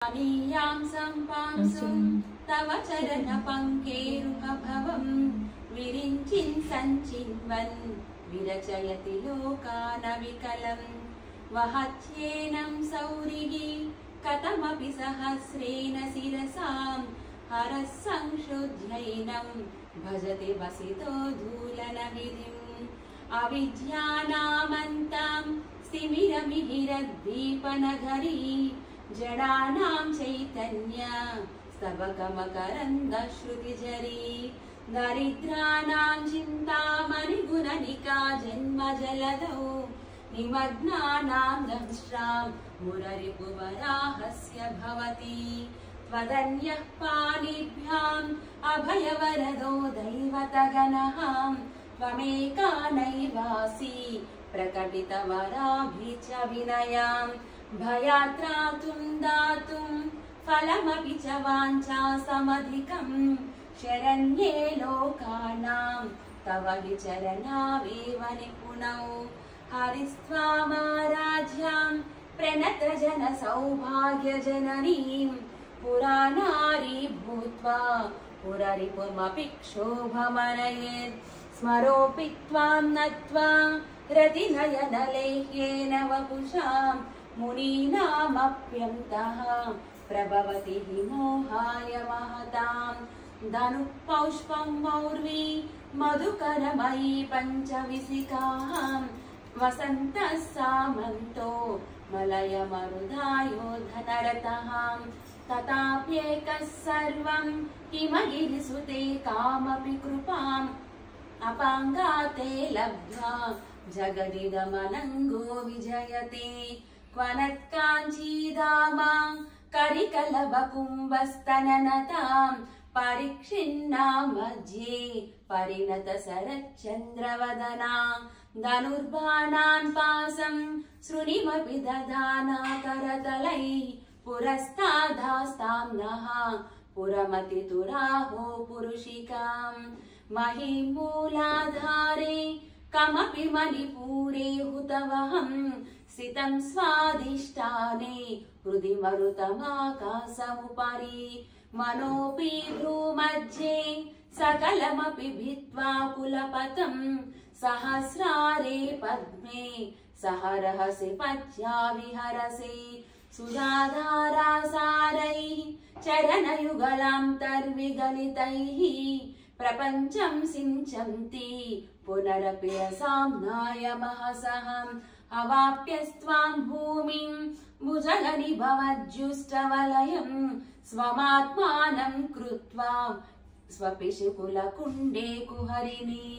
अनीयां सम्पांसुं तव चरणपङ्केरुहभवं विरिञ्चिन् सञ्चिन्वन् विरचयति लोकानविकलं वहत्येनं सौरिः कथमपि सहस्रेण शिरसां हरः संशुध्यैनं भजति वसितो धूलनविधिम् अविद्यानामन्तां स्तिमिरमिहिरद्वीपनगरी जडानां चैतन्य स्तबकमकरन्दश्रुतिझरी दरिद्राणां चिन्तामणिगुणनिका जन्मजलधौ निमग्नानां दंष्ट्रां मुररिपुवराहस्य भवति त्वदन्यः पाणिभ्याम् अभयवरदो दैवतगणः त्वमेका नैवासि प्रकटितवराभि च विनयाम् भयात्रातुं दातुं फलमपि च वाञ्छासमधिकं शरण्ये लोकानां तव हि चरणावेव निपुणौ हरिस्त्वामाराध्यां प्रणतजनसौभाग्यजननीं पुरानारी भूत्वा पुररिपुमपि क्षोभमनयेत् स्मरोऽपि त्वां नत्वा रतिनयनलेह्येन वपुषां मुनीनामप्यन्तः प्रभवति हि मोहाय महतां धनुःपौष्पं मौर्वी मधुकरमयी पञ्चविसिकाः वसन्तः सामन्तो मलयमरुधायो धनरतः तथाप्येकः सर्वं हिमगिरिसुते कामपि कृपाम् अपाङ्गाते लब्ध्वा जगदिदमनङ्गो विजयते क्वनत्काञ्चीदामा करिकलभकुम्भस्तननतां परिक्षिन्नां मध्ये परिणतशरच्चन्द्रवदना धनुर्बाणान् पासं शृणिमपि दधाना करतलैः पुरस्तादास्तां नः पुरमतितुराहो पुरुषिकाम् महिमूलाधारे कमपि मणिपूरे हुतवहं स्थितं स्वादिष्ठाने हृदि मरुतमाकाशमुपरि मनोऽपि भ्रूमध्ये सकलमपि भित्त्वा कुलपतं सहस्रारे पद्मे सहरहसि पद्या विहरसि सुधाधारासारैः चरणयुगलान्तर्विगलितैः प्रपञ्चं सिञ्चन्ति पुनरपि असाम्नाय महसहम् अवाप्यस्त्वां भूमिं भुजगनि भवज्जुष्टवलयं स्वमात्मानं कृत्वा स्वपिशुकुलकुण्डे कुहरिणी।